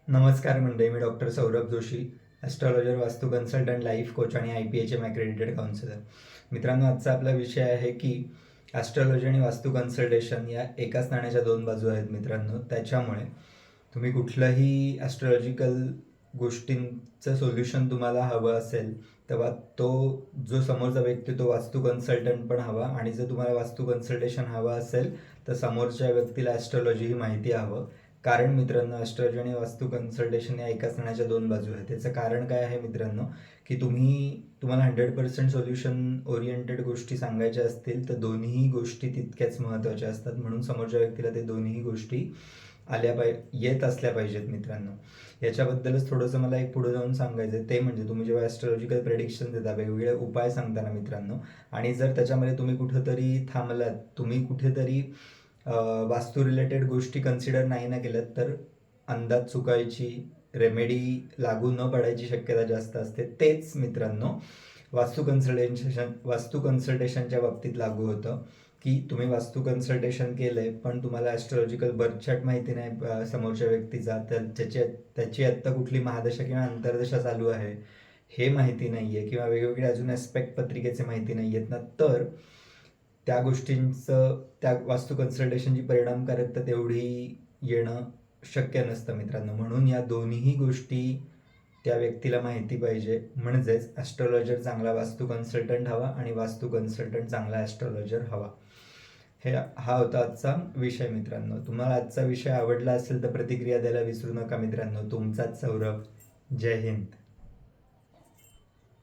नमस्कार मंडळी, मी doctor Saurabh Joshi, astrologer, वास्तू कन्सल्टंट, लाईफ कोच आणि IPHM ॲक्रेडिटेड काउन्सिलर. मित्रांनो, आजचा आपला विषय आहे की ॲस्ट्रॉलॉजी आणि वास्तू कन्सल्टेशन या एकाच नाण्याच्या दोन बाजू आहेत मित्रांनो. त्याच्यामुळे तुम्ही कुठलंही ॲस्ट्रॉलॉजिकल गोष्टींचं सोल्युशन तुम्हाला हवं असेल, तेव्हा तो जो समोरचा व्यक्ती तो वास्तू कन्सल्टंट पण हवा, आणि जर तुम्हाला वास्तू कन्सल्टेशन हवं असेल तर समोरच्या व्यक्तीला ॲस्ट्रॉलॉजी ही माहिती हवं. कारण मित्रांनो, ॲस्ट्रॉलॉजी आणि वास्तू कन्सल्टेशन या एकाच नाण्याच्या दोन बाजू आहेत. त्याचं कारण काय आहे मित्रांनो, की तुम्हाला 100% सोल्युशन ओरिएंटेड गोष्टी सांगायच्या असतील तर दोन्ही गोष्टी तितक्याच महत्त्वाच्या असतात. म्हणून समोरच्या व्यक्तीला ते दोन्ही गोष्टी येत असल्या पाहिजेत मित्रांनो. याच्याबद्दलच थोडंसं मला एक पुढे जाऊन सांगायचं आहे. ते म्हणजे तुम्ही जेव्हा ॲस्ट्रॉलॉजिकल प्रेडिक्शन देता, वेगवेगळे उपाय सांगताना मित्रांनो, आणि जर त्याच्यामध्ये तुम्ही कुठंतरी थांबलात, तुम्ही कुठेतरी वास्तू रिलेटेड गोष्टी कन्सिडर नाही ना केल्यात, तर अंदाज चुकायची, रेमेडी लागू न पडायची शक्यता जास्त असते. तेच मित्रांनो वास्तू कन्सल्टेशनच्या बाबतीत लागू होतं, की तुम्ही वास्तू कन्सल्टेशन केलंय पण तुम्हाला ॲस्ट्रॉलॉजिकल बर्थ चार्ट माहिती नाही समोरच्या व्यक्तीचा, तर त्याची आत्ता कुठली महादशा किंवा अंतर्दशा चालू आहे हे माहिती नाही आहे, किंवा वेगवेगळे अजून ॲस्पेक्ट पत्रिकेचे माहिती नाही आहेत ना, तर त्या गोष्टींचं त्या वास्तू कन्सल्टेशनची परिणामकारकता तेवढी येणं शक्य नसतं मित्रांनो. म्हणून या दोन्हीही गोष्टी त्या व्यक्तीला माहिती पाहिजे. म्हणजेच ॲस्ट्रॉलॉजर चांगला वास्तू कन्सल्टंट हवा आणि वास्तू कन्सल्टंट चांगला ॲस्ट्रॉलॉजर हवा. हा होता आजचा विषय मित्रांनो. तुम्हाला आजचा विषय आवडला असेल तर प्रतिक्रिया द्यायला विसरू नका मित्रांनो. तुमचाच सौरभ. जय हिंद.